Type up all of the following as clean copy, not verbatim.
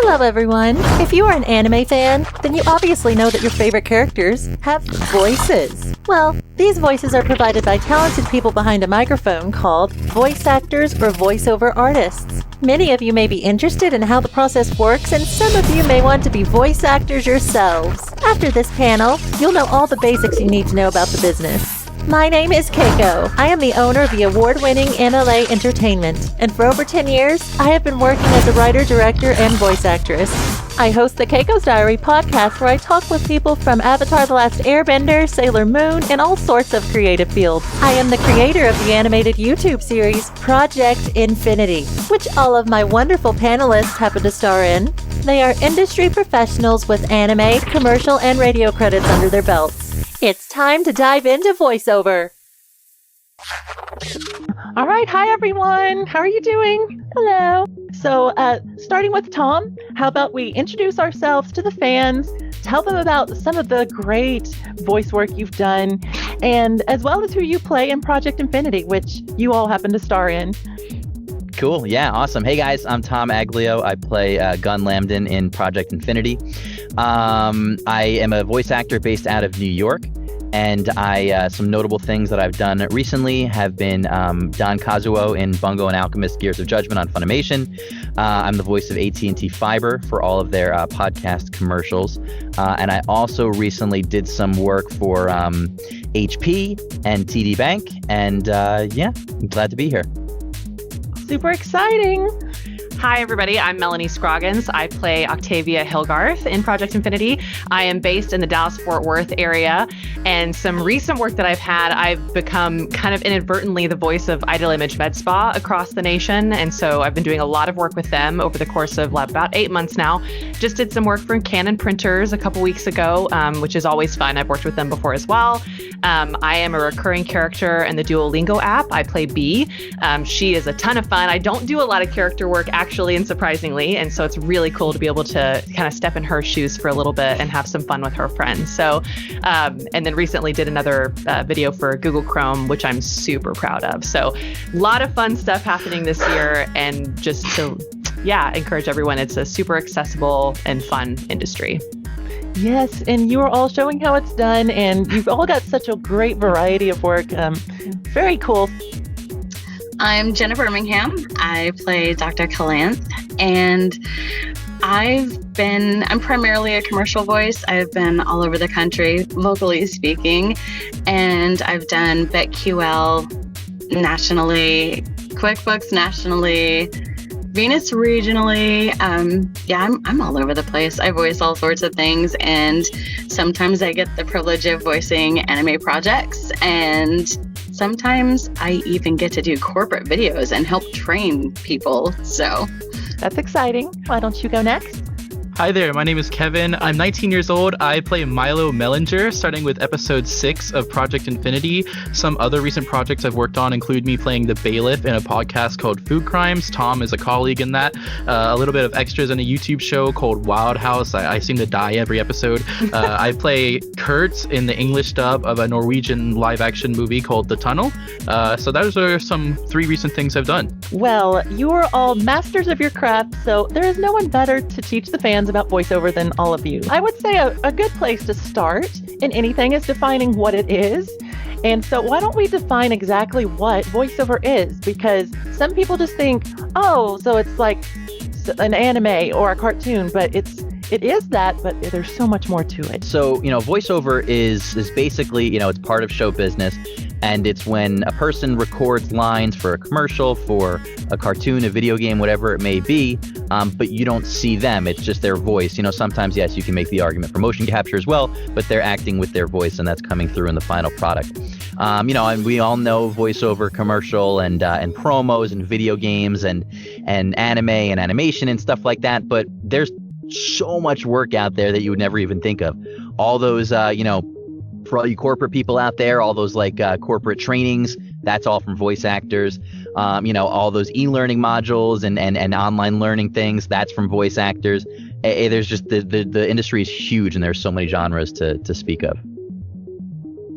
Hello everyone! If you are an anime fan, then you obviously know that your favorite characters have voices. Well, these voices are provided by talented people behind a microphone called voice actors or voiceover artists. Many of you may be interested in how the process works, and some of you may want to be voice actors yourselves. After this panel, you'll know all the basics you need to know about the business. My name is Keiko. I am the owner of the award-winning NLA Entertainment, and for over 10 years, I have been working as a writer, director, and voice actress. I host the Keiko's Diary podcast where I talk with people from Avatar: The Last Airbender, Sailor Moon, and all sorts of creative fields. I am the creator of the animated YouTube series Project Infinity, which all of my wonderful panelists happen to star in. They are industry professionals with anime, commercial, and radio credits under their belts. It's time to dive into voiceover. All right. Hi, everyone. How are you doing? Hello. So starting with Tom, how about we introduce ourselves to the fans, tell them about some of the great voice work you've done, and as well as who you play in Project Infinity, which you all happen to star in. Cool. Yeah. Awesome. Hey, guys. I'm Tom Aglio. I play Gun Lambden in Project Infinity. I am a voice actor based out of New York. And some notable things that I've done recently have been Don Kazuo in Bungo and Alchemist Gears of Judgment on Funimation. I'm the voice of at&t Fiber for all of their podcast commercials. And I also recently did some work for HP and TD Bank. And yeah, I'm glad to be here. Super exciting. Hi, everybody. I'm Melanie Scroggins. I play Octavia Hilgarth in Project Infinity. I am based in the Dallas-Fort Worth area, and some recent work that I've had, I've become kind of inadvertently the voice of Ideal Image Med Spa across the nation, and so I've been doing a lot of work with them over the course of about 8 months now. Just did some work for Canon Printers a couple weeks ago, which is always fun. I've worked with them before as well. I am a recurring character in the Duolingo app. I play Bee. She is a ton of fun. I don't do a lot of character work, actually, and surprisingly, and so it's really cool to be able to kind of step in her shoes for a little bit and have some fun with her friends. So, and then recently did another video for Google Chrome, which I'm super proud of. So a lot of fun stuff happening this year, and just to, encourage everyone. It's a super accessible and fun industry. Yes, and you are all showing how it's done, and you've all got such a great variety of work. Very cool. I'm Jenna Birmingham. I play Dr. Calanth, and I'm primarily a commercial voice. I've been all over the country, vocally speaking, and I've done BetQL nationally, QuickBooks nationally, Venus regionally. I'm all over the place. I voice all sorts of things, and sometimes I get the privilege of voicing anime projects, and sometimes I even get to do corporate videos and help train people. So that's exciting. Why don't you go next? Hi there, my name is Kevin. I'm 19 years old. I play Milo Mellinger, starting with episode 6 of Project Infinity. Some other recent projects I've worked on include me playing the bailiff in a podcast called Food Crimes. Tom is a colleague in that. A little bit of extras in a YouTube show called Wild House. I seem to die every episode. I play Kurt in the English dub of a Norwegian live-action movie called The Tunnel. So those are some 3 recent things I've done. Well, you are all masters of your craft, so there is no one better to teach the fans about voiceover than all of you. I would say a good place to start in anything is defining what it is. And so why don't we define exactly what voiceover is? Because some people just think, oh, so it's like an anime or a cartoon, but it is that, but there's so much more to it. So, voiceover is basically, it's part of show business. And it's when a person records lines for a commercial, for a cartoon, a video game, whatever it may be, but you don't see them. It's just their voice. Sometimes, yes, you can make the argument for motion capture as well, but they're acting with their voice, and that's coming through in the final product. And we all know voiceover commercial and promos and video games and anime and animation and stuff like that. But there's so much work out there that you would never even think of. All those, for all you corporate people out there, all those corporate trainings, that's all from voice actors. All those e-learning modules and online learning things, that's from voice actors. There's just the industry is huge, and there's so many genres to speak of.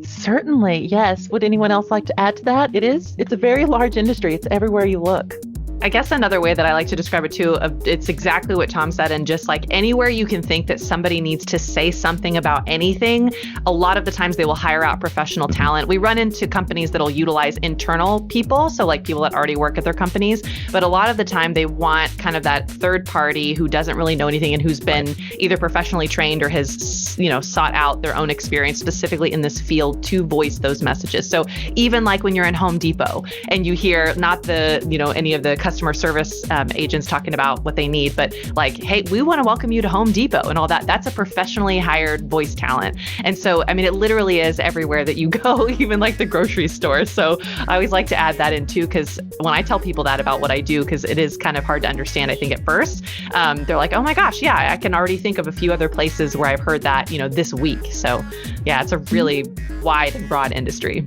Certainly, yes. Would anyone else like to add to that? It's a very large industry. It's everywhere you look. I guess another way that I like to describe it too, it's exactly what Tom said. And just like anywhere you can think that somebody needs to say something about anything, a lot of the times they will hire out professional talent. We run into companies that'll utilize internal people, so like people that already work at their companies. But a lot of the time they want kind of that third party who doesn't really know anything and who's been either professionally trained or has, sought out their own experience specifically in this field to voice those messages. So even like when you're in Home Depot and you hear not the, any of the customer service agents talking about what they need, but like, hey, we want to welcome you to Home Depot and all that. That's a professionally hired voice talent. And so, I mean, it literally is everywhere that you go, even like the grocery store. So I always like to add that in too, because when I tell people that about what I do, because it is kind of hard to understand, I think at first, they're like, oh my gosh, yeah, I can already think of a few other places where I've heard that, this week. So yeah, it's a really wide and broad industry.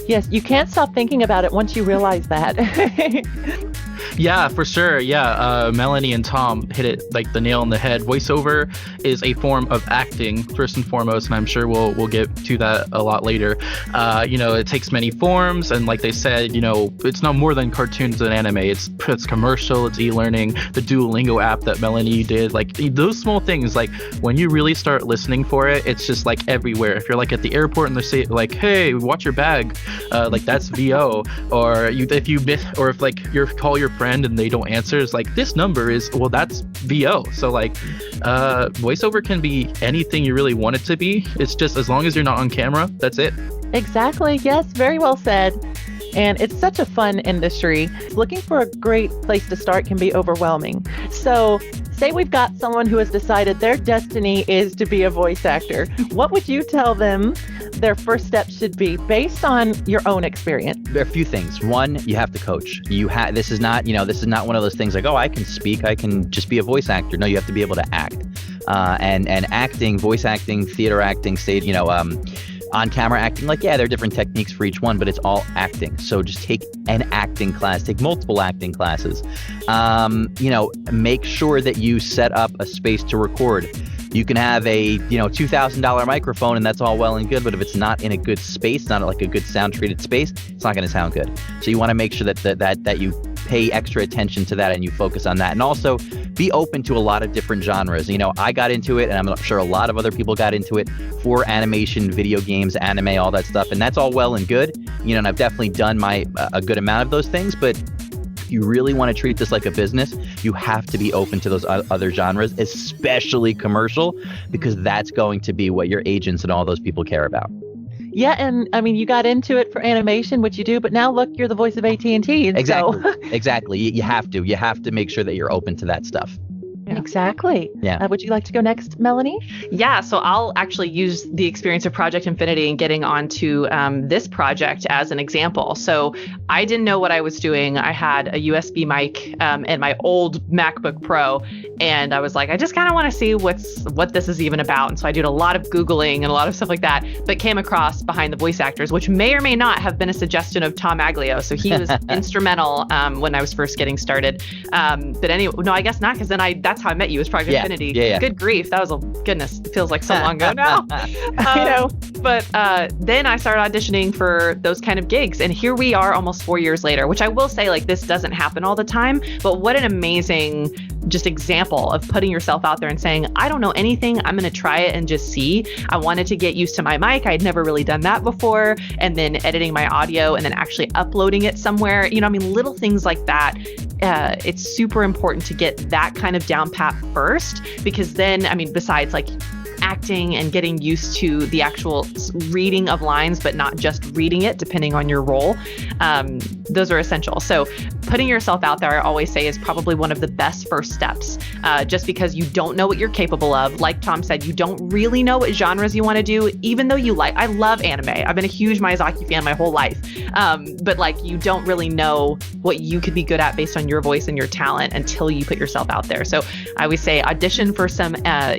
Yes, you can't stop thinking about it once you realize that. Yeah, for sure. Yeah, Melanie and Tom hit it like the nail on the head. Voiceover is a form of acting, first and foremost, and I'm sure we'll get to that a lot later. It takes many forms, and like they said, it's not more than cartoons and anime. It's commercial, it's e-learning, the Duolingo app that Melanie did. Like those small things, like when you really start listening for it, it's just like everywhere. If you're like at the airport and they say like, "Hey, watch your bag," like that's VO. Or if you miss, or if like you call your friend and they don't answer, it's like this number is, well, that's VO. So like voiceover can be anything you really want it to be. It's just as long as you're not on camera, that's it. Exactly. Yes, very well said. And it's such a fun industry. Looking for a great place to start can be overwhelming. So say we've got someone who has decided their destiny is to be a voice actor. What would you tell them their first step should be based on your own experience? There are a few things. One, you have to coach. This is not one of those things like, oh, I can speak, I can just be a voice actor. No, you have to be able to act. And acting, voice acting, theater acting, stage, on-camera acting, like, yeah, there are different techniques for each one, but it's all acting. So just take an acting class, take multiple acting classes. Make sure that you set up a space to record. You can have a, $2,000 microphone and that's all well and good, but if it's not in a good space, not like a good sound treated space, it's not going to sound good. So you want to make sure that you pay extra attention to that and you focus on that. And also be open to a lot of different genres. I got into it, and I'm sure a lot of other people got into it for animation, video games, anime, all that stuff. And that's all well and good. And I've definitely done a good amount of those things, but if you really want to treat this like a business, you have to be open to those other genres, especially commercial, because that's going to be what your agents and all those people care about. Yeah, and I mean, you got into it for animation, which you do, but now look, you're the voice of AT&T. Exactly. So. Exactly. You have to make sure that you're open to that stuff. Yeah. Exactly. Yeah. Would you like to go next, Melanie? Yeah, so I'll actually use the experience of Project Infinity and getting onto this project as an example. So I didn't know what I was doing. I had a USB mic and my old MacBook Pro, and I was like, I just kind of want to see what this is even about. And so I did a lot of Googling and a lot of stuff like that, but came across Behind the Voice Actors, which may or may not have been a suggestion of Tom Aglio. So he was instrumental when I was first getting started. But anyway, no, I guess not, because then that's how I met you, was Project Infinity. Yeah. Good grief. That was goodness. It feels like so long ago now. But then I started auditioning for those kind of gigs. And here we are almost 4 years later, which I will say, like, this doesn't happen all the time. But what an amazing just example of putting yourself out there and saying, I don't know anything. I'm going to try it and just see. I wanted to get used to my mic. I had never really done that before. And then editing my audio and then actually uploading it somewhere. Little things like that. It's super important to get that kind of down pat first, because then, besides like acting and getting used to the actual reading of lines, but not just reading it, depending on your role, those are essential. So putting yourself out there, I always say, is probably one of the best first steps, just because you don't know what you're capable of. Like Tom said, you don't really know what genres you want to do, even though I love anime. I've been a huge Miyazaki fan my whole life. But like, you don't really know what you could be good at based on your voice and your talent until you put yourself out there. So I always say audition for some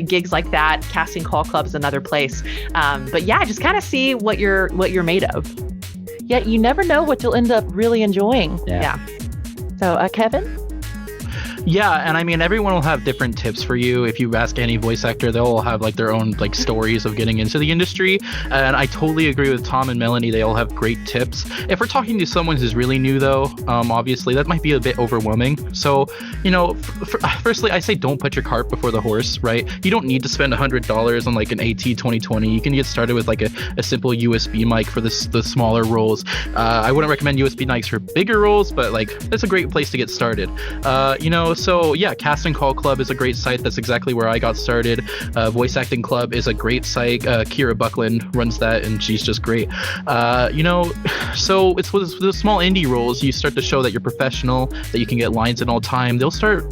gigs like that. Casting call club is another place. But yeah, just kind of see what you're made of. Yeah, you never know what you'll end up really enjoying. Yeah. So Kevin? Yeah, and I mean, everyone will have different tips for you. If you ask any voice actor, they'll all have like their own like stories of getting into the industry. And I totally agree with Tom and Melanie. They all have great tips. If we're talking to someone who's really new, though, obviously that might be a bit overwhelming. So, firstly, I say don't put your cart before the horse, right? You don't need to spend $100 on like an AT2020. You can get started with like a simple USB mic for the smaller roles. I wouldn't recommend USB mics for bigger roles, but like that's a great place to get started. So yeah, Casting Call Club is a great site. That's exactly where I got started. Voice Acting Club is a great site. Kira Buckland runs that, and she's just great. So it's with the small indie roles, you start to show that you're professional, that you can get lines in all time. They'll start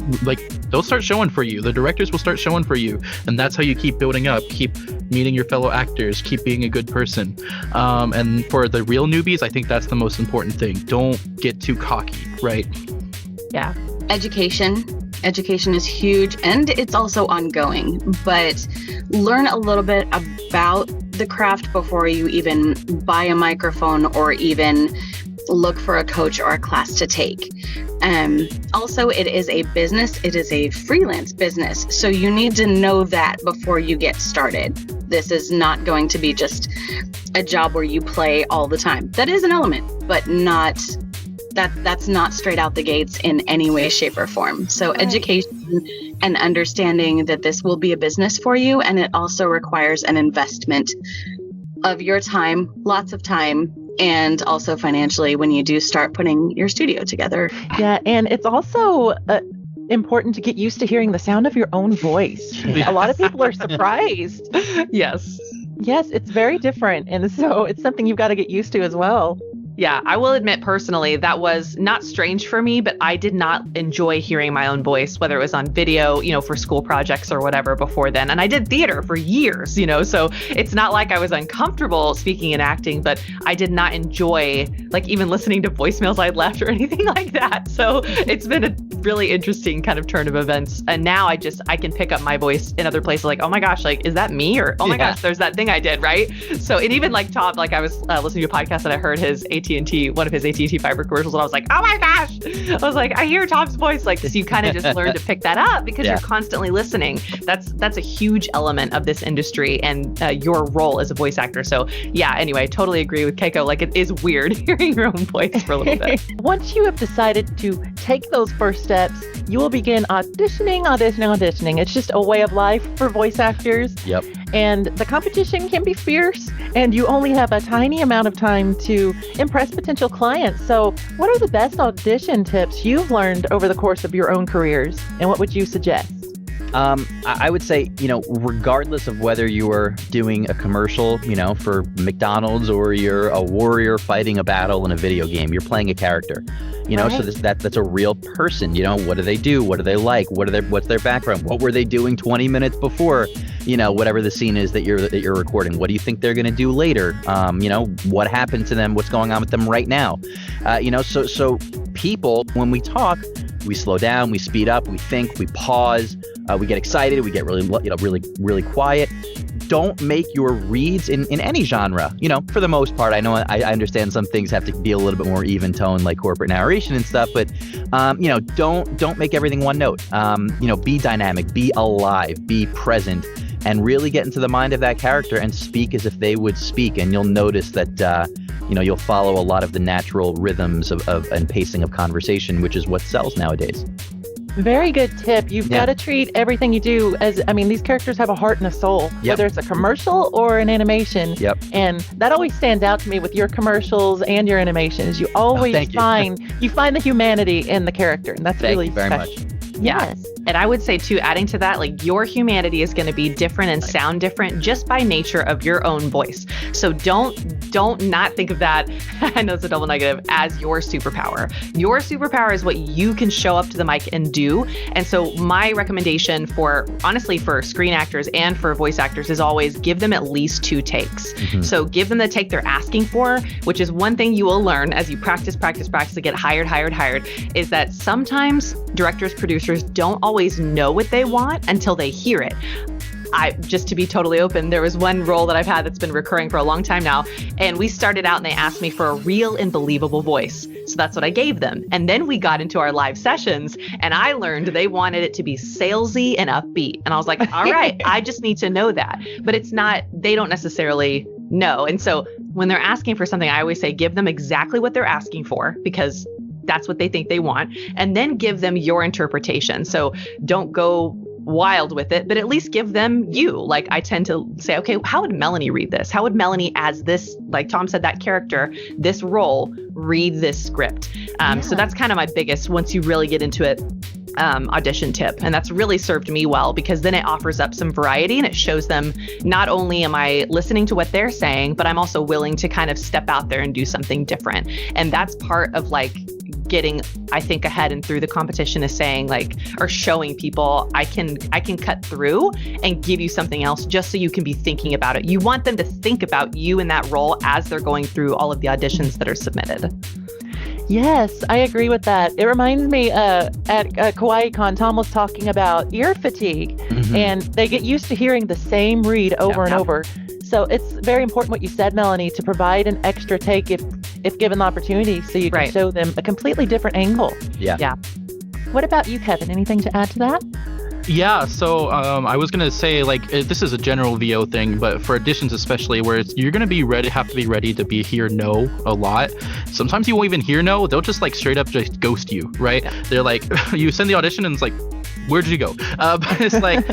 showing for you. The directors will start showing for you, and that's how you keep building up, keep meeting your fellow actors, keep being a good person. And for the real newbies, I think that's the most important thing. Don't get too cocky, right? Yeah. Education is huge, and it's also ongoing, but learn a little bit about the craft before you even buy a microphone or even look for a coach or a class to take. Also, it is a business. It is a freelance business. So you need to know that before you get started. This is not going to be just a job where you play all the time. That is an element, but that's not straight out the gates in any way, shape, or form. So education and understanding that this will be a business for you, and it also requires an investment of your time, lots of time, and also financially when you do start putting your studio together. Yeah, and it's also important to get used to hearing the sound of your own voice. A lot of people are surprised. Yes. Yes, it's very different. And so it's something you've got to get used to as well. Yeah, I will admit personally, that was not strange for me, but I did not enjoy hearing my own voice, whether it was on video, for school projects or whatever before then. And I did theater for years, so it's not like I was uncomfortable speaking and acting, but I did not enjoy like even listening to voicemails I'd left or anything like that. So it's been a really interesting kind of turn of events. And now I can pick up my voice in other places like, oh my gosh, like, is that me? Or, oh my gosh, there's that thing I did, right? So, and even like Tom, like I was listening to a podcast and I heard his AT&T, one of his AT&T fiber commercials, and I was like, oh my gosh, I was like, I hear Tom's voice. Like, so you kind of just learn to pick that up because you're constantly listening. That's a huge element of this industry and your role as a voice actor. So yeah, anyway, totally agree with Keiko. Like, it is weird hearing your own voice for a little bit. Once you have decided to take those first steps, you will begin auditioning. It's just a way of life for voice actors. Yep. And the competition can be fierce, and you only have a tiny amount of time to impress potential clients. So what are the best audition tips you've learned over the course of your own careers, and what would you suggest? I would say, regardless of whether you are doing a commercial, for McDonald's, or you're a warrior fighting a battle in a video game, you're playing a character, Right. so that's a real person. What do they do? What do they like? What's their background? What were they doing 20 minutes before, whatever the scene is that you're recording? What do you think they're going to do later? What happened to them? What's going on with them right now? So people, when we talk, we slow down, we speed up, we think, we pause, we get excited, we get really quiet. Don't make your reads in any genre, for the most part. I know I understand some things have to be a little bit more even tone, like corporate narration and stuff, but don't make everything one note. Be dynamic, be alive, be present, and really get into the mind of that character and speak as if they would speak. And you'll notice that you'll follow a lot of the natural rhythms of and pacing of conversation, which is what sells nowadays. Very good tip. You've got to treat everything you do as, these characters have a heart and a soul, whether it's a commercial or an animation. Yep. And that always stands out to me with your commercials and your animations. You always find the humanity in the character, and that's really very special. much. Yes. And I would say too, adding to that, like, your humanity is going to be different and sound different just by nature of your own voice. So don't not think of that, I know it's a double negative, as your superpower. Your superpower is what you can show up to the mic and do. And so my recommendation for screen actors and for voice actors is always give them at least 2 takes. Mm-hmm. So give them the take they're asking for, which is one thing you will learn as you practice to get hired, is that sometimes directors, producers don't always know what they want until they hear it. just to be totally open, there was one role that I've had that's been recurring for a long time now. And we started out and they asked me for a real and believable voice. So that's what I gave them. And then we got into our live sessions and I learned they wanted it to be salesy and upbeat. And I was like, all right, I just need to know that. But it's not, they don't necessarily know. And so when they're asking for something, I always say, give them exactly what they're asking for, because that's what they think they want. And then give them your interpretation. So don't go wild with it, but at least give them you. Like I tend to say, okay, how would Melanie read this? How would Melanie, as this, like Tom said, that character, this role, read this script? So that's kind of my biggest, once you really get into it, audition tip. And that's really served me well, because then it offers up some variety and it shows them not only am I listening to what they're saying, but I'm also willing to kind of step out there and do something different. And that's part of like getting, I think, ahead and through the competition, is saying like, or showing people I can cut through and give you something else just so you can be thinking about it. You want them to think about you in that role as they're going through all of the auditions that are submitted. Yes, I agree with that. It reminds me at KawaiiCon, Tom was talking about ear fatigue, and they get used to hearing the same read over and over. So it's very important what you said, Melanie, to provide an extra take if given the opportunity, so you can show them a completely different angle. Yeah. What about you, Kevin? Anything to add to that? Yeah, so I was gonna say, like, this is a general VO thing, but for auditions especially, where you're gonna have to be ready to hear no a lot. Sometimes you won't even hear no; they'll just like straight up just ghost you, right? Yeah. They're like, you send the audition and it's like, where did you go? But it's like,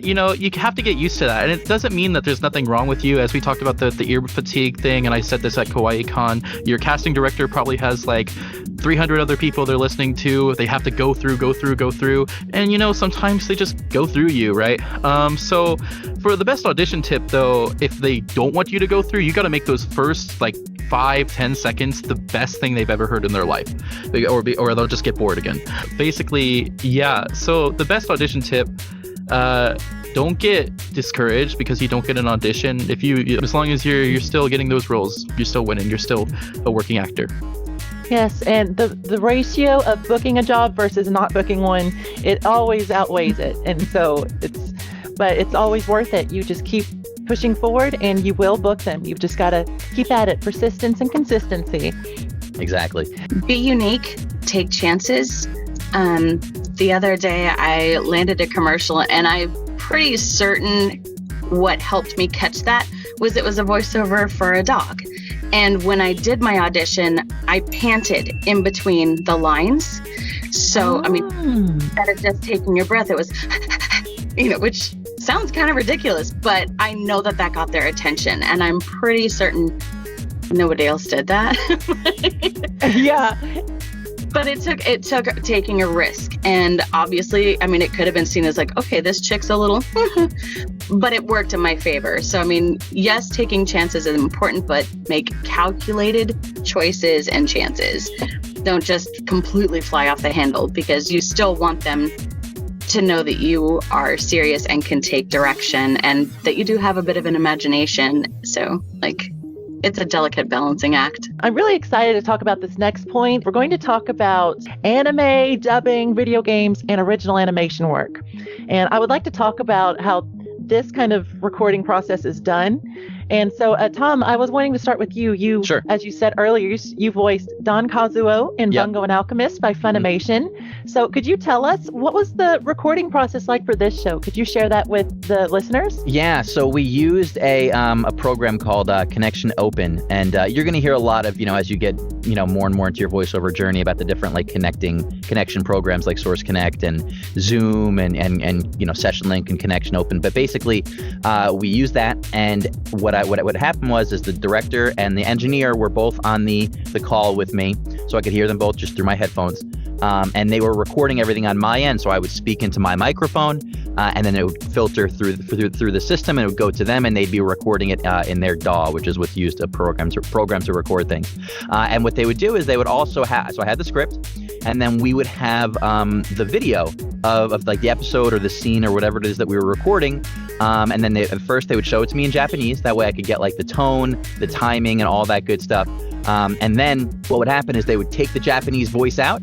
you have to get used to that. And it doesn't mean that there's nothing wrong with you. As we talked about the ear fatigue thing, and I said this at KawaiiCon, your casting director probably has like 300 other people they're listening to. They have to go through. And, sometimes they just go through you, right? So for the best audition tip, though, if they don't want you to go through, you got to make those first like 5-10 seconds the best thing they've ever heard in their life, or they'll just get bored again. Basically, yeah. So the best audition tip, don't get discouraged because you don't get an audition. As long as you're still getting those roles, you're still winning. You're still a working actor. Yes, and the ratio of booking a job versus not booking one, it always outweighs it. And so it's always worth it. You just keep pushing forward and you will book them. You've just got to keep at it. Persistence and consistency. Exactly. Be unique, take chances. The other day I landed a commercial and I'm pretty certain what helped me catch that was it was a voiceover for a dog. And when I did my audition, I panted in between the lines. So, instead of just taking your breath, it was, which sounds kind of ridiculous, but I know that got their attention. And I'm pretty certain nobody else did that. Yeah. But it took taking a risk. And obviously, it could have been seen as like, okay, this chick's a little, but it worked in my favor. So, yes, taking chances is important, but make calculated choices and chances. Don't just completely fly off the handle, because you still want them to know that you are serious and can take direction and that you do have a bit of an imagination. So, it's a delicate balancing act. I'm really excited to talk about this next point. We're going to talk about anime, dubbing, video games, and original animation work. And I would like to talk about how this kind of recording process is done. And so, Tom, I was wanting to start with you. Sure. As you said earlier, you voiced Don Kazuo in Bungo and Alchemist by Funimation. So could you tell us, what was the recording process like for this show? Could you share that with the listeners? Yeah, so we used a program called Connection Open, and you're going to hear a lot of, as you get, more and more into your voiceover journey, about the different connection programs like Source Connect and Zoom and Session Link and Connection Open. But basically, we used that, and what happened was the director and the engineer were both on the call with me, so I could hear them both just through my headphones. And they were recording everything on my end, so I would speak into my microphone, and then it would filter through the system, and it would go to them, and they'd be recording it in their DAW, which is what's used a program to record things. And what they would do is they would also have, so I had the script, and then we would have the video of like the episode or the scene or whatever it is that we were recording. And then at first they would show it to me in Japanese. That way I could get like the tone, the timing, and all that good stuff. And then what would happen is they would take the Japanese voice out,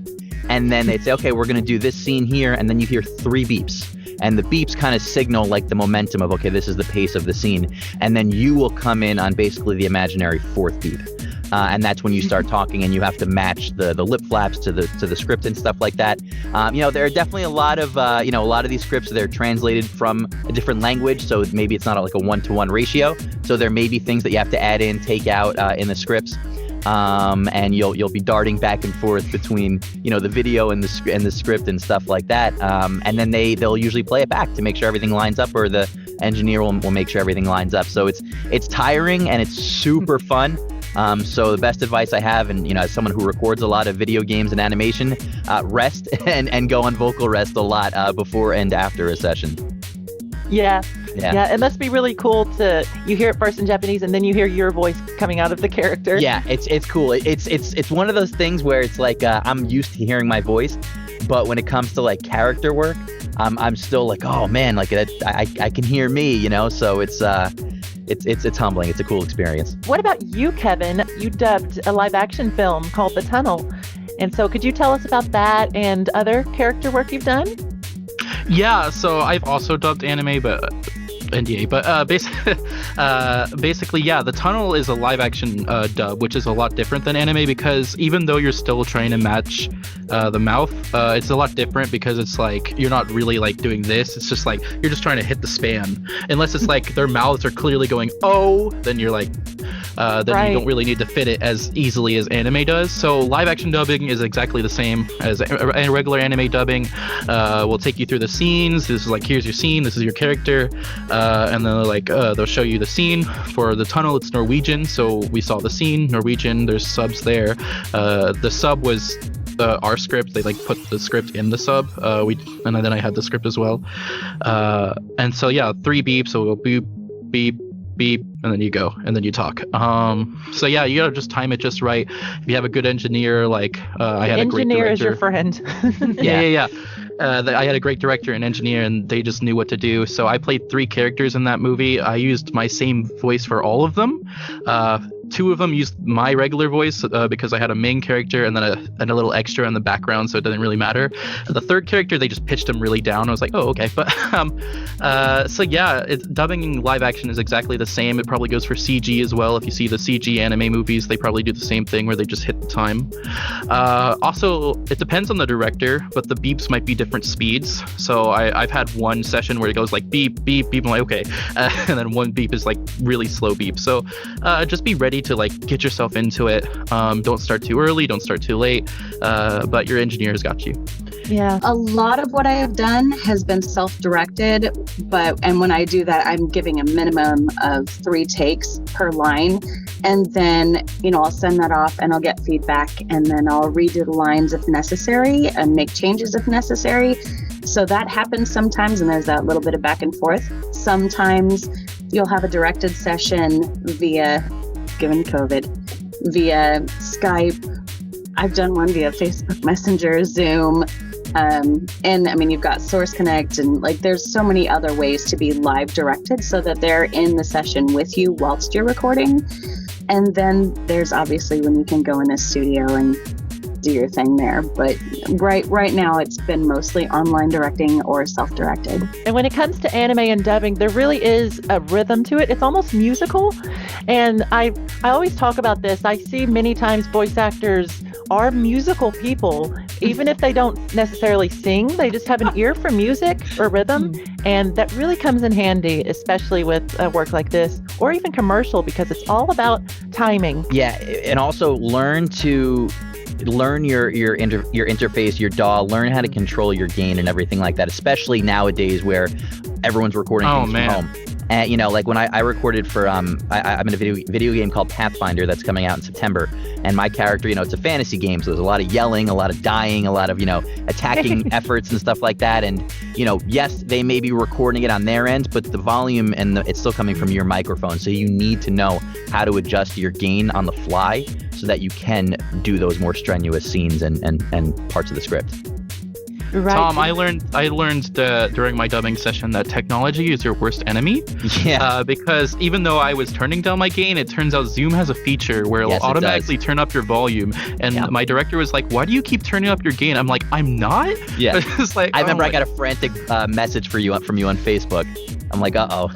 and then they'd say, okay, we're going to do this scene here. And then you hear 3 beeps. and the beeps kind of signal like the momentum of, okay, this is the pace of the scene, and then you will come in on basically the imaginary fourth beep. And that's when you start talking, and you have to match the lip flaps to the script and stuff like that. There are definitely a lot of a lot of these scripts, they're translated from a different language, so maybe it's not like a 1-to-1 ratio. So there may be things that you have to add in, take out in the scripts. And you'll be darting back and forth between the video and the script and stuff like that. And then they'll usually play it back to make sure everything lines up, or the engineer will make sure everything lines up. So it's tiring and it's super fun. So the best advice I have, and as someone who records a lot of video games and animation, rest and go on vocal rest a lot before and after a session. Yeah, it must be really cool you hear it first in Japanese and then you hear your voice coming out of the character. Yeah, it's cool. It's one of those things where it's like I'm used to hearing my voice, but when it comes to like character work, I'm still like, oh man, like I can hear me, So it's humbling. It's a cool experience. What about you, Kevin? You dubbed a live action film called The Tunnel. And so could you tell us about that and other character work you've done? Yeah, so I've also dubbed anime, but NDA. But basically, yeah, The Tunnel is a live action dub, which is a lot different than anime, because even though you're still trying to match the mouth, it's a lot different, because it's like you're not really like doing this. It's just like you're just trying to hit the span. Unless it's like their mouths are clearly going, oh, then you're like, then right. You don't really need to fit it as easily as anime does. So live action dubbing is exactly the same as a regular anime dubbing. We'll take you through the scenes. This is like, here's your scene, this is your character, and then they'll show you the scene. For The Tunnel, it's Norwegian, so we saw the scene Norwegian. There's subs there. The sub was our script. They put the script in the sub. And then I had the script as well. And so yeah, 3 beeps. So we'll beep, beep, beep, and then you go, and then you talk. So yeah, you gotta just time it just right. If you have a good engineer, I had a great director. Engineer is your friend. Yeah. I had a great director and engineer, and they just knew what to do. So I played 3 characters in that movie. I used my same voice for all of them. 2 of them used my regular voice because I had a main character and then a little extra in the background, so it doesn't really matter. The 3rd character, they just pitched him really down. I was like, oh, okay. But so yeah, dubbing live action is exactly the same. It probably goes for CG as well. If you see the CG anime movies, they probably do the same thing where they just hit the time. Also, it depends on the director, but the beeps might be different speeds. So I've had one session where it goes like beep, beep, beep. I'm like, okay. And then one beep is like really slow beep. So just be ready to get yourself into it. Don't start too early, don't start too late, but your engineer's got you. Yeah. A lot of what I have done has been self-directed, and when I do that, I'm giving a minimum of 3 takes per line. And then, I'll send that off and I'll get feedback, and then I'll redo the lines if necessary and make changes if necessary. So that happens sometimes, and there's that little bit of back and forth. Sometimes you'll have a directed session given COVID, via Skype. I've done one via Facebook Messenger, Zoom, and I mean, you've got Source Connect, and there's so many other ways to be live directed so that they're in the session with you whilst you're recording. And then there's obviously when you can go in a studio and do your thing there. But right now it's been mostly online directing or self-directed. And when it comes to anime and dubbing, there really is a rhythm to it. It's almost musical. And I always talk about this. I see many times voice actors are musical people. Even if they don't necessarily sing, they just have an ear for music or rhythm. And that really comes in handy, especially with work like this or even commercial, because it's all about timing. Yeah, and also learn your interface, your DAW, learn how to control your gain and everything like that, especially nowadays where everyone's recording things from home. And when I recorded for I'm in a video game called Pathfinder that's coming out in September, and my character, it's a fantasy game, so there's a lot of yelling, a lot of dying, a lot of attacking efforts and stuff like that. And yes, they may be recording it on their end, but the volume and it's still coming from your microphone, so you need to know how to adjust your gain on the fly so that you can do those more strenuous scenes and parts of the script. Right. Tom, I learned during my dubbing session that technology is your worst enemy. Yeah. Because even though I was turning down my gain, it turns out Zoom has a feature where it'll Yes, it automatically does. turn up your volume. And Yeah. my director was like, "Why do you keep turning up your gain?" I'm like, "I'm not." Yeah. It's like I remember oh I got a frantic message from you on Facebook. I'm like, uh-oh.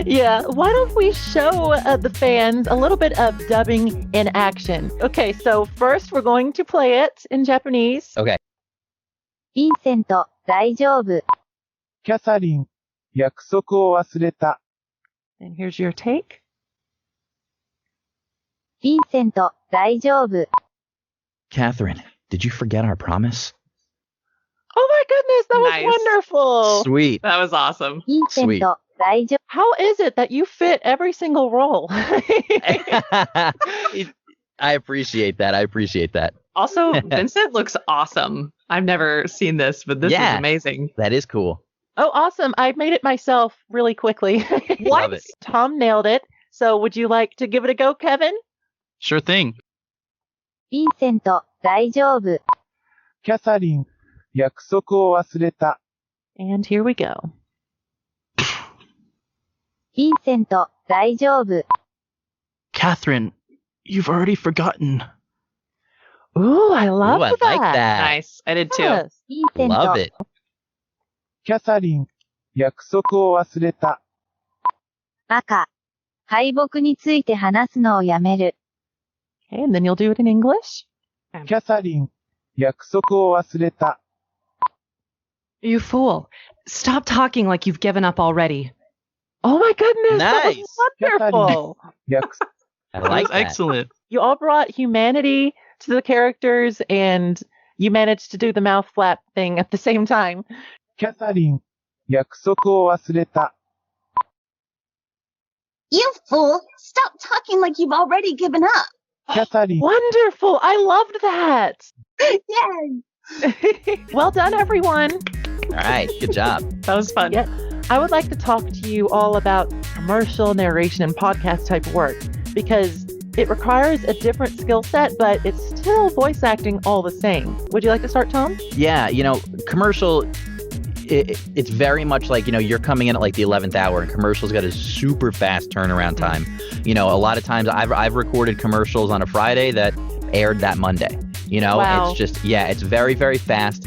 Yeah, why don't we show the fans a little bit of dubbing in action? Okay, so first we're going to play it in Japanese. Okay. ヴィンセント、大丈夫。キャサリン、約束を忘れた。 And here's your take. ヴィンセント、大丈夫。 Catherine, did you forget our promise? Oh my goodness, that was Nice. wonderful. Sweet. That was awesome. ヴィンセント、大丈夫。 How is it that you fit every single role? I appreciate that. Also, Vincent looks awesome. I've never seen this, but this is Yeah. amazing. That is cool. Oh, awesome. I made it myself really quickly. Love it. Tom nailed it. So would you like to give it a go, Kevin? Sure thing. ヴィンセント、大丈夫。キャサリン、約束を忘れた。 And here we go. ヴィンセント、大丈夫。 Catherine, you've already forgotten. Ooh, I love Ooh, I that. like that. Nice. I did too. Yes. ヴィンセント、 Love it. キャサリン、約束を忘れた。バカ。敗北について話すのをやめる。 Okay, and then you'll do it in English. キャサリン、約束を忘れた。 You fool. Stop talking like you've given up already. Oh my goodness, Nice. that was wonderful. 約 I That like was that. excellent. You all brought humanity to the characters and you managed to do the mouth flap thing at the same time. キャサリン、約束を忘れた。 You fool! Stop talking like you've already given up. キャサリン、 Wonderful. I loved that. Yes. Well done, everyone. All right. Good job. That was fun. Yeah. I would like to talk to you all about commercial narration and podcast type work because it requires a different skill set, but it's still voice acting all the same. Would you like to start, Tom? Yeah, commercial, it's very much like, you're coming in at like the 11th hour and commercials got a super fast turnaround time. A lot of times I've recorded commercials on a Friday that aired that Monday. Wow. It's just, it's very, very fast.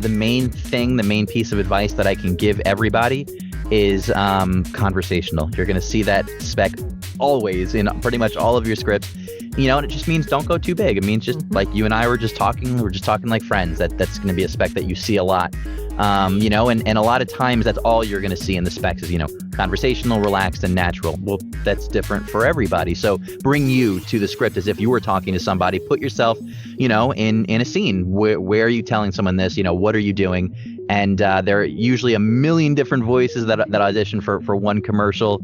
The main piece of advice that I can give everybody is conversational. You're going to see that spec always in pretty much all of your scripts. And it just means don't go too big. It means just like you and I were just talking like friends. That's going to be a spec that you see a lot. And a lot of times that's all you're going to see in the specs is, conversational, relaxed, and natural. Well, that's different for everybody. So bring you to the script as if you were talking to somebody. Put yourself, in a scene. Where are you telling someone this? What are you doing? And there are usually a million different voices that audition for one commercial.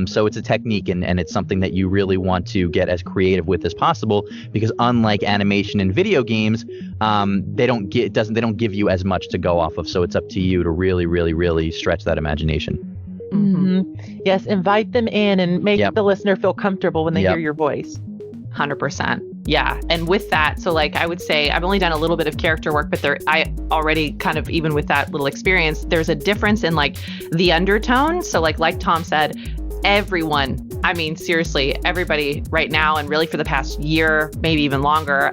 So it's a technique and it's something that you really want to get as creative with as possible because unlike animation and video games, they don't give you as much to go off of. So it's up to you to really, really, really stretch that imagination. Mm-hmm. Yes, invite them in and make Yep. the listener feel comfortable when they Yep. hear your voice. 100%. Yeah. And with that, so like I would say I've only done a little bit of character work, but I already kind of, even with that little experience, there's a difference in like the undertone. So like Tom said, everyone, I mean, seriously, everybody right now and really for the past year, maybe even longer,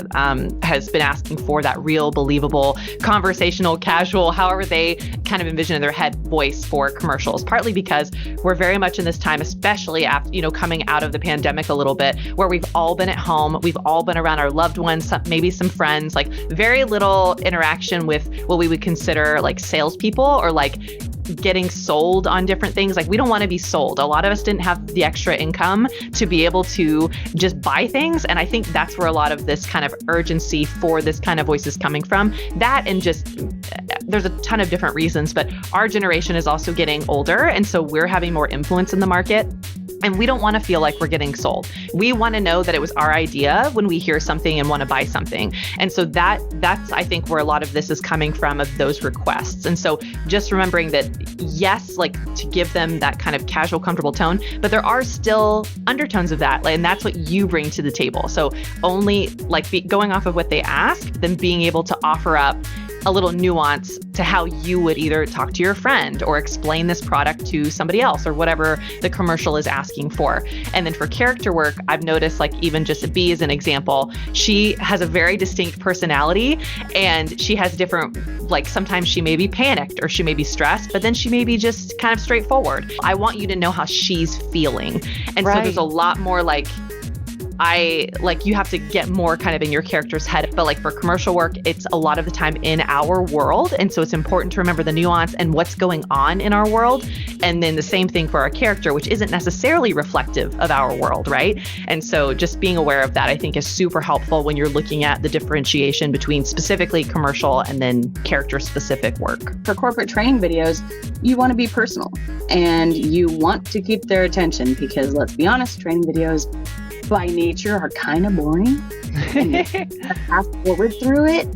has been asking for that real, believable, conversational, casual, however they kind of envision in their head voice for commercials, partly because we're very much in this time, especially after, coming out of the pandemic a little bit, where we've all been at home, we've all been around our loved ones, maybe some friends, like very little interaction with what we would consider like salespeople or like getting sold on different things. Like we don't want to be sold. A lot of us didn't have the extra income to be able to just buy things. And I think that's where a lot of this kind of urgency for this kind of voice is coming from. That and just there's a ton of different reasons, but our generation is also getting older. And so we're having more influence in the market. And we don't want to feel like we're getting sold. We want to know that it was our idea when we hear something and want to buy something. And so that's, I think, where a lot of this is coming from, of those requests. And so just remembering that, yes, like to give them that kind of casual, comfortable tone, but there are still undertones of that. And that's what you bring to the table. So only like going off of what they ask, then being able to offer up a little nuance to how you would either talk to your friend or explain this product to somebody else or whatever the commercial is asking for. And then for character work, I've noticed, like, even just B as an example, she has a very distinct personality, and she has different, like, sometimes she may be panicked or she may be stressed, but then she may be just kind of straightforward. I want you to know how she's feeling. And so there's a lot more you have to get more kind of in your character's head. But like for commercial work, it's a lot of the time in our world. And so it's important to remember the nuance and what's going on in our world. And then the same thing for our character, which isn't necessarily reflective of our world, right? And so just being aware of that, I think, is super helpful when you're looking at the differentiation between specifically commercial and then character specific work. For corporate training videos, you want to be personal and you want to keep their attention because, let's be honest, training videos by nature are kind of boring and you fast forward through it.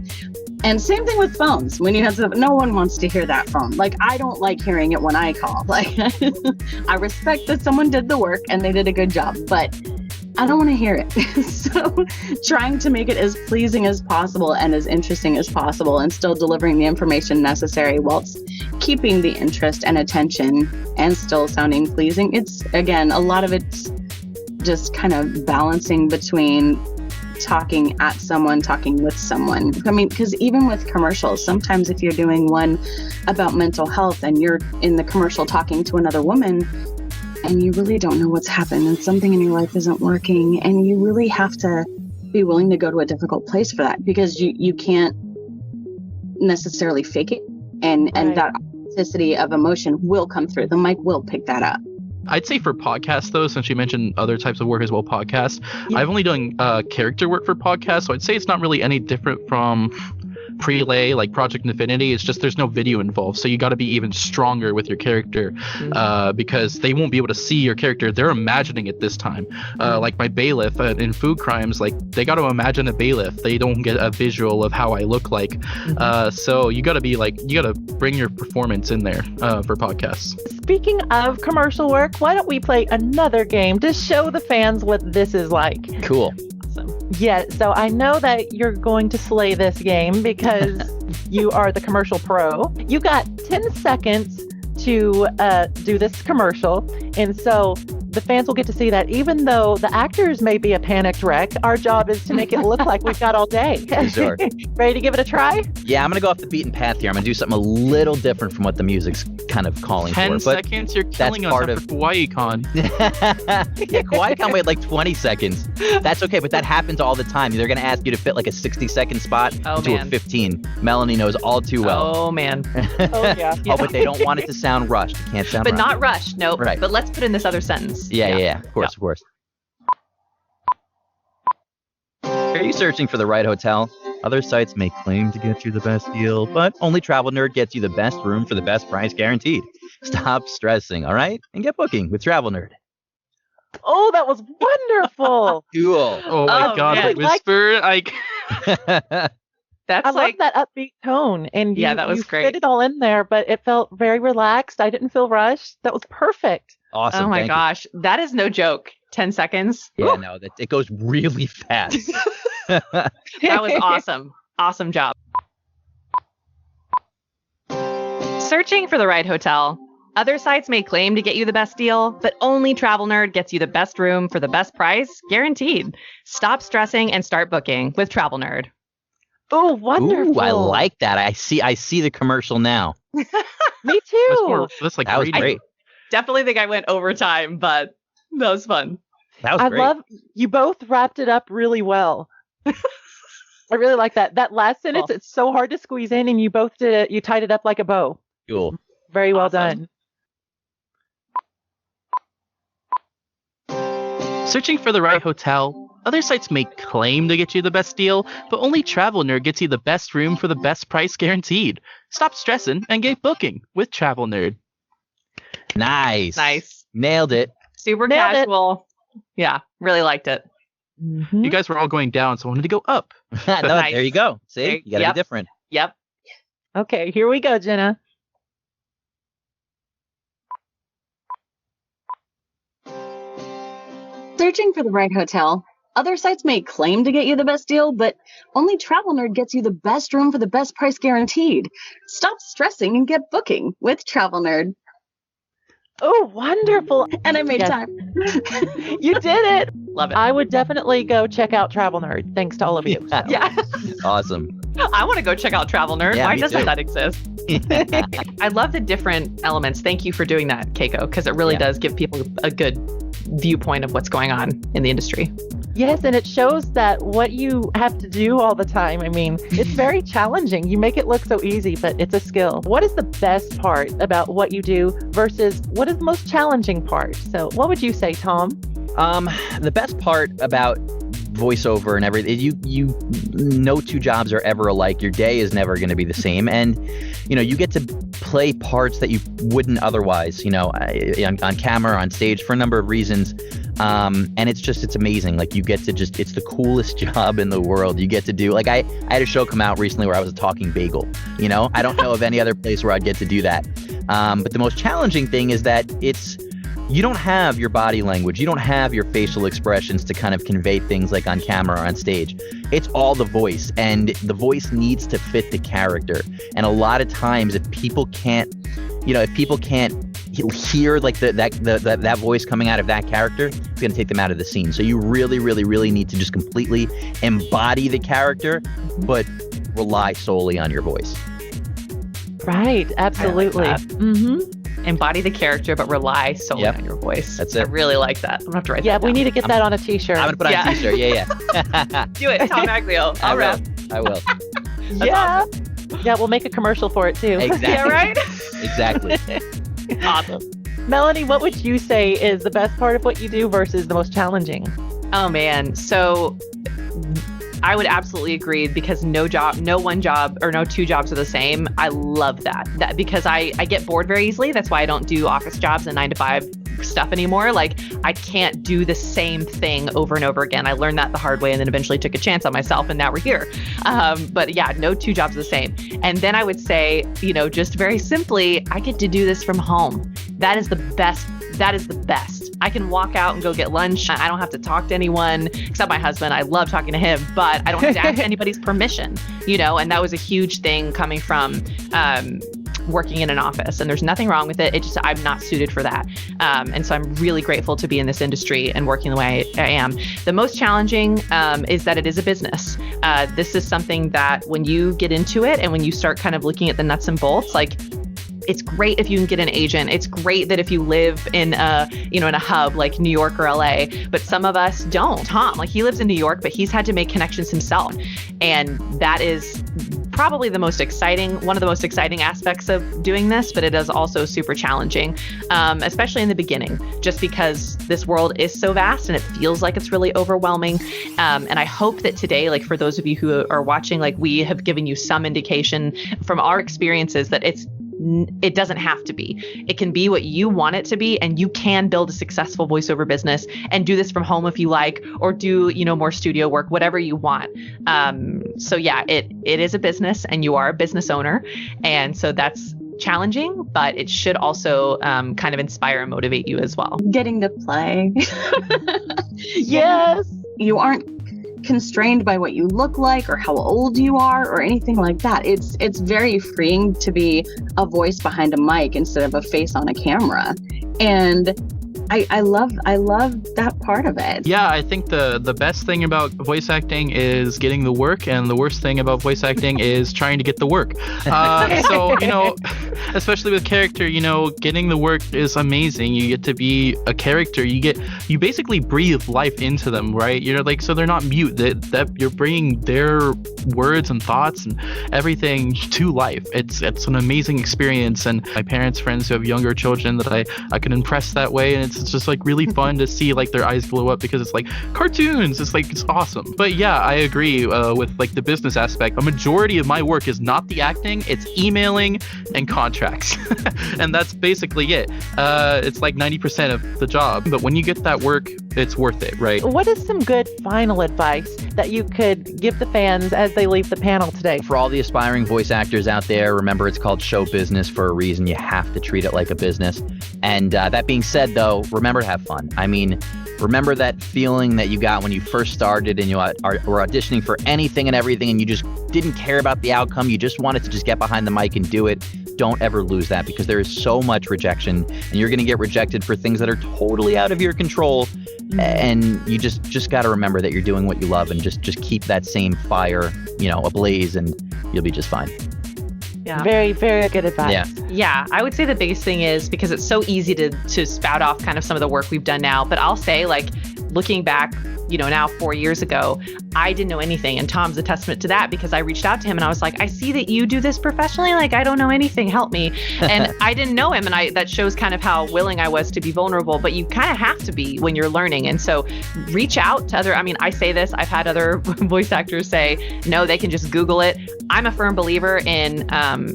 And same thing with phones. When you have no one wants to hear that phone. Like, I don't like hearing it when I call. Like, I respect that someone did the work and they did a good job, but I don't want to hear it. So trying to make it as pleasing as possible and as interesting as possible and still delivering the information necessary whilst keeping the interest and attention and still sounding pleasing. It's, again, a lot of it's just kind of balancing between talking at someone, talking with someone. I mean, because even with commercials, sometimes if you're doing one about mental health and you're in the commercial talking to another woman and you really don't know what's happened and something in your life isn't working, and you really have to be willing to go to a difficult place for that because you can't necessarily fake it. And that authenticity of emotion will come through. The mic will pick that up. I'd say for podcasts, though, since you mentioned other types of work as well, podcasts, I've only done character work for podcasts, so I'd say it's not really any different from prelay, like Project Infinity. It's just there's no video involved, so you got to be even stronger with your character because they won't be able to see your character. They're imagining it this time. Like my bailiff in Food Crimes, like they got to imagine a bailiff. They don't get a visual of how I look like. So you got to be like, you got to bring your performance in there for podcasts. Speaking of commercial work, why don't we play another game to show the fans what this is like? Cool. Yeah, so I know that you're going to slay this game because you are the commercial pro. You got 10 seconds to do this commercial, and so the fans will get to see that even though the actors may be a panicked wreck, our job is to make it look like we've got all day. Sure. Ready to give it a try? Yeah, I'm going to go off the beaten path here. I'm going to do something a little different from what the music's kind of calling 10 for. 10 seconds? You're killing us after KawaiiCon. Yeah, KawaiiCon waited like 20 seconds. That's okay, but that happens all the time. They're going to ask you to fit like a 60-second spot into a 15. Melanie knows all too well. Oh, man. Oh, yeah. Oh, but they don't want it to sound rushed. It can't sound But rushed. not rushed, nope. Right. But let's put in this other sentence. Yeah, of course. Are you searching for the right hotel? Other sites may claim to get you the best deal, but only Travel Nerd gets you the best room for the best price guaranteed. Stop stressing, all right? And get booking with Travel Nerd. Oh, that was wonderful. Cool. Oh my God, man. the whisper. That's I love that upbeat tone, and that was you great. fit it all in there, but it felt very relaxed. I didn't feel rushed. That was perfect. Awesome. Oh my thank gosh, that is no joke. 10 seconds. You. Yeah, no, it goes really fast. That was awesome. Awesome job. Searching for the right hotel. Other sites may claim to get you the best deal, but only Travel Nerd gets you the best room for the best price, guaranteed. Stop stressing and start booking with Travel Nerd. Oh, wonderful. Ooh, I like that. I see the commercial now. Me too. That's like That was radio. great. Definitely think I went over time, but that was fun. That was I great. love you both wrapped it up really well. I really like that. That last sentence, it's so hard to squeeze in, and you both did it. You tied it up like a bow. Cool. Very well Awesome. done. Searching for the right hotel. Other sites may claim to get you the best deal, but only Travel Nerd gets you the best room for the best price guaranteed. Stop stressing and get booking with Travel Nerd. Nice. Nailed it. Super Nailed it. casual. Yeah, really liked it. Mhm. You guys were all going down, so I wanted to go up. No, Nice. There you go. See? You got to Yep. be different. Yep. Okay, here we go, Jenna. Searching for the right hotel. Other sites may claim to get you the best deal, but only Travel Nerd gets you the best room for the best price guaranteed. Stop stressing and get booking with Travel Nerd. Oh, wonderful. And I made Yes. time. You did it. Love it. I would definitely go check out Travel Nerd. Thanks to all of you. So. Yeah. Awesome. I want to go check out Travel Nerd. Yeah, Why me doesn't too. that exist? I love the different elements. Thank you for doing that, Keiko, because it really Yeah. does give people a good viewpoint of what's going on in the industry. Yes, and it shows that what you have to do all the time, I mean, it's very challenging. You make it look so easy, but it's a skill. What is the best part about what you do versus what is the most challenging part? So what would you say, Tom? The best part about voiceover and everything, you no two jobs are ever alike. Your day is never going to be the same, and you get to play parts that you wouldn't otherwise, on camera, on stage, for a number of reasons. And it's amazing. Like, you get to it's the coolest job in the world. You get to do, like, I had a show come out recently where I was a talking bagel. I don't know of any other place where I'd get to do that. But the most challenging thing is that you don't have your body language. You don't have your facial expressions to kind of convey things like on camera or on stage. It's all the voice, and the voice needs to fit the character. And a lot of times, if people can't hear like that voice coming out of that character, it's going to take them out of the scene. So you really, really, really need to just completely embody the character, but rely solely on your voice. Right, absolutely. I like that. Mm-hmm. Embody the character, but rely solely Yep. on your voice. That's I it. really like that. I'm going to have to write Yeah, that we down. need to get that on a t-shirt. I'm going to put on Yeah. a t-shirt. Yeah. Do it, Tomaglio. I I'll will. rap. I will. Yeah. Yeah, we'll make a commercial for it too. Exactly. Yeah, right? Exactly. Awesome. Melanie, what would you say is the best part of what you do versus the most challenging? Oh, man. So I would absolutely agree, because no one job or no two jobs are the same. I love that because I get bored very easily. That's why I don't do office jobs and 9-to-5 stuff anymore. Like, I can't do the same thing over and over again. I learned that the hard way, and then eventually took a chance on myself, and now we're here. But yeah, no two jobs are the same. And then I would say, just very simply, I get to do this from home. That is the best. That is the best. I can walk out and go get lunch. I don't have to talk to anyone except my husband. I love talking to him, but I don't have to ask anybody's permission, and that was a huge thing coming from working in an office, and there's nothing wrong with it. I'm not suited for that. And so I'm really grateful to be in this industry and working the way I am. The most challenging is that it is a business. This is something that when you get into it and when you start kind of looking at the nuts and bolts, like, it's great if you can get an agent. It's great that if you live in in a hub like New York or LA, but some of us don't. Tom, he lives in New York, but he's had to make connections himself. And that is probably one of the most exciting aspects of doing this, but it is also super challenging, especially in the beginning, just because this world is so vast and it feels like it's really overwhelming. And I hope that today, like, for those of you who are watching, like, we have given you some indication from our experiences that it doesn't have to be. It can be what you want it to be, and you can build a successful voiceover business and do this from home if you like, or do, more studio work, whatever you want. So yeah, it is a business, and you are a business owner. And so that's challenging, but it should also kind of inspire and motivate you as well. Getting to play. Yes. You aren't constrained by what you look like or how old you are or anything like that. It's very freeing to be a voice behind a mic instead of a face on a camera. And I love that part of it. Yeah, I think the best thing about voice acting is getting the work, and the worst thing about voice acting is trying to get the work. So, especially with character, getting the work is amazing. You get to be a character. You basically breathe life into them, right? You're like, so they're not mute. That you're bringing their words and thoughts and everything to life. It's an amazing experience. And my parents, friends who have younger children that I can impress that way, and it's just like really fun to see like their eyes glow up because it's like cartoons. It's awesome. But yeah, I agree with like the business aspect. A majority of my work is not the acting, it's emailing and contracts. And that's basically it. It's like 90% of the job. But when you get that work, it's worth it, right? What is some good final advice that you could give the fans as they leave the panel today? For all the aspiring voice actors out there, remember, it's called show business for a reason. You have to treat it like a business. And that being said, though, remember to have fun. I mean, remember that feeling that you got when you first started and you were auditioning for anything and everything and you just didn't care about the outcome. You just wanted to just get behind the mic and do it. Don't ever lose that, because there is so much rejection, and you're going to get rejected for things that are totally out of your control. And you just got to remember that you're doing what you love, and just keep that same fire, ablaze, and you'll be just fine. Yeah. Very, very good advice. Yeah, I would say the biggest thing is, because it's so easy to spout off kind of some of the work we've done now, but I'll say, like, looking back, now 4 years ago, I didn't know anything. And Tom's a testament to that, because I reached out to him and I was like, I see that you do this professionally. Like, I don't know anything. Help me. And I didn't know him. And that shows kind of how willing I was to be vulnerable, but you kind of have to be when you're learning. And so reach out to I say this, I've had other voice actors say, no, they can just Google it. I'm a firm believer in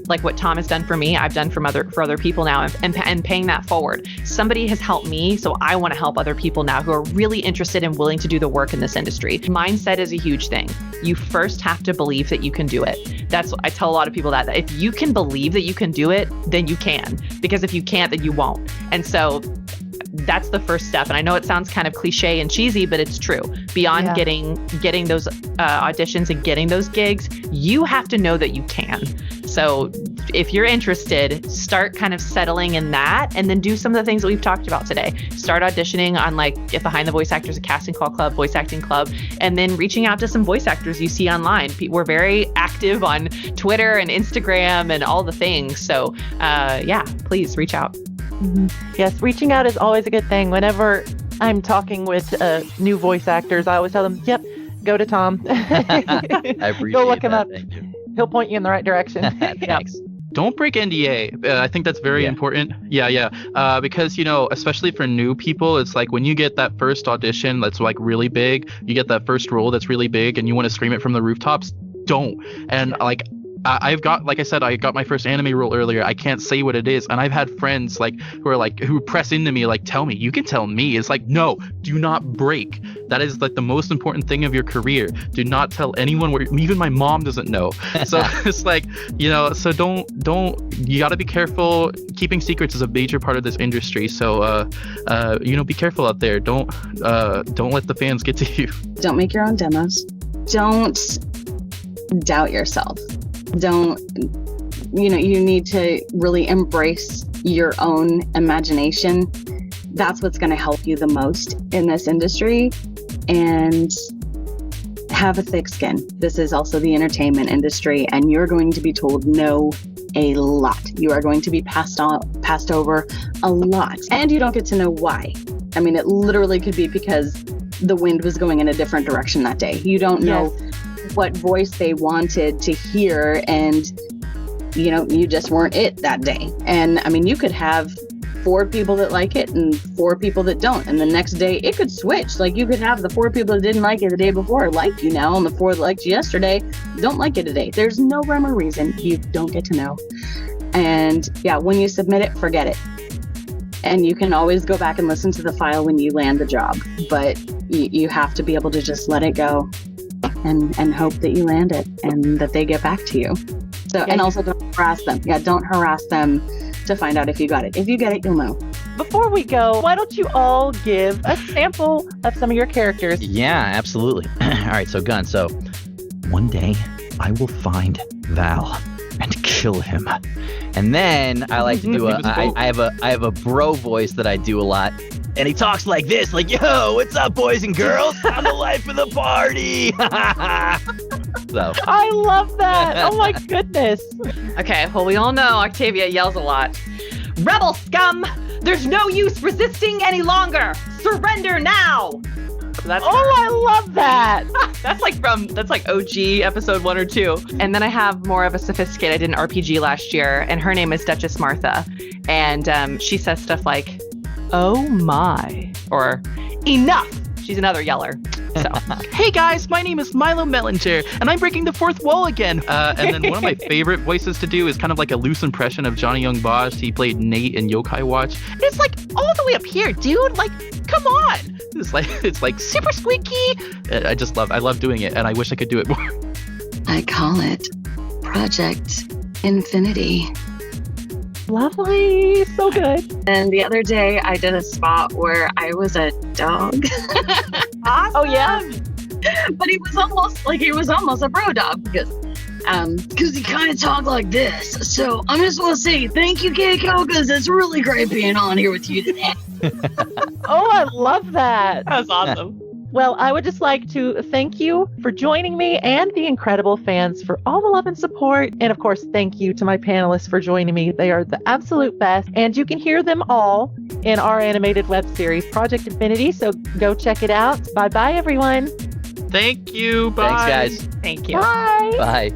like what Tom has done for me, I've done for other people now, and paying that forward. Somebody has helped me, so I want to help other people now who are really interested and willing to do the work in this industry. Mindset is a huge thing. You first have to believe that you can do it. That's what I tell a lot of people, that if you can believe that you can do it, then you can. Because if you can't, then you won't. And so that's the first step. And I know it sounds kind of cliche and cheesy, but it's true. Beyond getting those auditions and getting those gigs, you have to know that you can. So if you're interested, start kind of settling in that, and then do some of the things that we've talked about today. Start auditioning on, like, if Behind the Voice Actors, a casting call club, voice acting club, and then reaching out to some voice actors you see online. We're very active on Twitter and Instagram and all the things. So please reach out. Mm-hmm. Yes, reaching out is always a good thing. Whenever I'm talking with new voice actors, I always tell them, yep, go to Tom. I appreciate Go look him that. up. Thank you. He'll point you in the right direction. Thanks. Don't break NDA. I think that's very important. Because, especially for new people, it's like when you get that first audition that's like really big, you get that first role that's really big and you want to scream it from the rooftops, don't. And like, I got my first anime role earlier. I can't say what it is. And I've had friends who press into me, like, tell me, you can tell me. It's like, no, do not break. That is like the most important thing of your career. Do not tell anyone even my mom doesn't know. So it's like, so don't, you got to be careful. Keeping secrets is a major part of this industry. So, be careful out there. Don't let the fans get to you. Don't make your own demos. Don't doubt yourself. You need to really embrace your own imagination. That's what's going to help you the most in this industry. And have a thick skin. This is also the entertainment industry, and you're going to be told no a lot. You are going to be passed over a lot, and you don't get to know why. I mean, it literally could be because the wind was going in a different direction that day. You don't know what voice they wanted to hear, and you just weren't it that day. And I mean, you could have 4 people that like it and 4 people that don't, and the next day it could switch. Like, you could have the 4 people that didn't like it the day before like you now, and the 4 that liked you yesterday don't like it today. There's no rhyme or reason. You don't get to know. And when you submit it, forget it. And you can always go back and listen to the file when you land the job, but you have to be able to just let it go and hope that you land it and that they get back to you. So, and also don't harass them. Don't harass them to find out if you got it. If you get it, you'll know. Before we go, why don't you all give a sample of some of your characters? Yeah, absolutely. All right, so Gun. So one day I will find Val and kill him. And then I like to do I have a bro voice that I do a lot. And he talks like this, like, yo, what's up, boys and girls? I'm the life of the party. So. I love that. Oh, my goodness. Okay, well, we all know Octavia yells a lot. Rebel scum! There's no use resisting any longer! Surrender now! So that's I love that. That's like OG episode 1 or 2. And then I have more of a sophisticated, I did an RPG last year, and her name is Duchess Martha. And she says stuff like, oh my, or enough. She's another yeller. So, hey guys, my name is Milo Mellinger, and I'm breaking the fourth wall again. And then one of my favorite voices to do is kind of like a loose impression of Johnny Young Bosch. He played Nate in Yokai Watch. And it's like all the way up here, dude. Like, come on. It's like super squeaky. I love doing it, and I wish I could do it more. I call it Project Infinity. Lovely. So good. And the other day I did a spot where I was a dog. Awesome. Oh, yeah. But he was almost a bro dog because he kind of talked like this. So I'm just want to say thank you, Keiko, because it's really great being on here with you today. Oh, I love that. That was awesome. Well, I would just like to thank you for joining me and the incredible fans for all the love and support. And of course, thank you to my panelists for joining me. They are the absolute best. And you can hear them all in our animated web series, Project Infinity. So go check it out. Bye-bye, everyone. Thank you. Bye. Thanks, guys. Thank you. Bye. Bye.